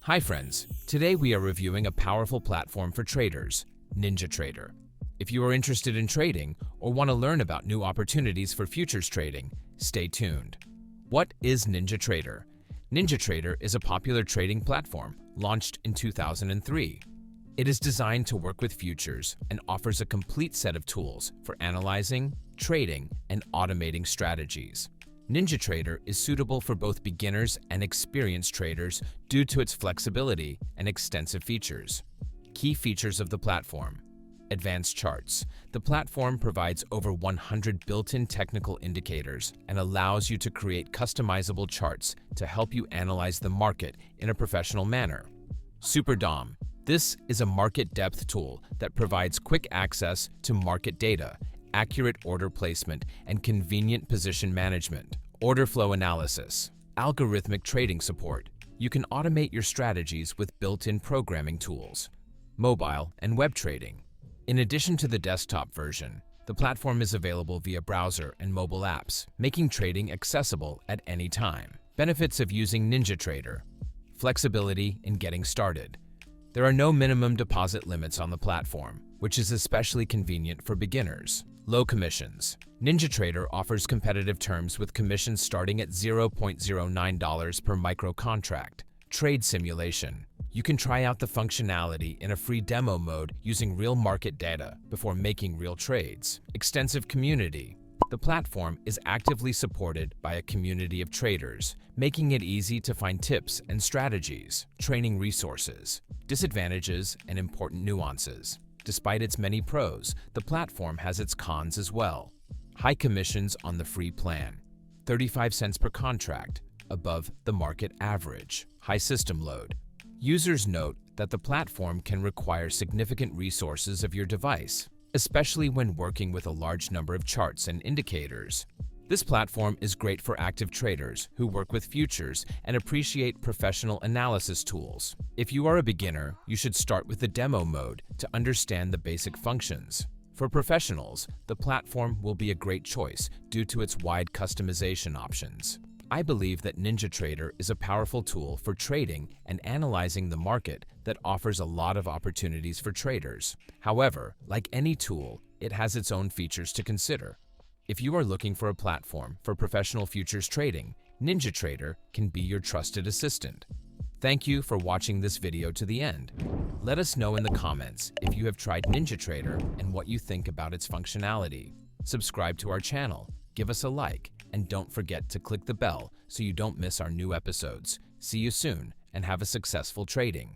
Hi friends, today we are reviewing a powerful platform for traders, Ninjatrader. If you are interested in trading or want to learn about new opportunities for futures trading, stay tuned. What is Ninjatrader? Ninjatrader is a popular trading platform launched in 2003. It is designed to work with futures and offers a complete set of tools for analyzing, trading, and automating strategies. Ninjatrader is suitable for both beginners and experienced traders due to its flexibility and extensive features. Key features of the platform. Advanced charts. The platform provides over 100 built-in technical indicators and allows you to create customizable charts to help you analyze the market in a professional manner. Super DOM. This is a market depth tool that provides quick access to market data, accurate order placement, and convenient position management. Order flow analysis. Algorithmic trading support. You can automate your strategies with built-in programming tools. Mobile and web trading. In addition to the desktop version, the platform is available via browser and mobile apps, making trading accessible at any time. Benefits of using Ninjatrader. Flexibility in getting started. There are no minimum deposit limits on the platform, which is especially convenient for beginners. Low commissions. Ninjatrader offers competitive terms with commissions starting at $0.09 per micro contract. Trade simulation. You can try out the functionality in a free demo mode using real market data before making real trades. Extensive community. The platform is actively supported by a community of traders, making it easy to find tips and strategies. Training resources. Disadvantages and important nuances. Despite its many pros, the platform has its cons as well. High commissions on the free plan. 35 cents per contract, above the market average. High system load. Users note that the platform can require significant resources of your device, especially when working with a large number of charts and indicators. This platform is great for active traders who work with futures and appreciate professional analysis tools. If you are a beginner, you should start with the demo mode to understand the basic functions. For professionals, the platform will be a great choice due to its wide customization options. I believe that Ninjatrader is a powerful tool for trading and analyzing the market that offers a lot of opportunities for traders. However, like any tool, it has its own features to consider. If you are looking for a platform for professional futures trading, Ninjatrader can be your trusted assistant. Thank you for watching this video to the end. Let us know in the comments if you have tried Ninjatrader and what you think about its functionality. Subscribe to our channel, give us a like, and don't forget to click the bell so you don't miss our new episodes. See you soon and have a successful trading.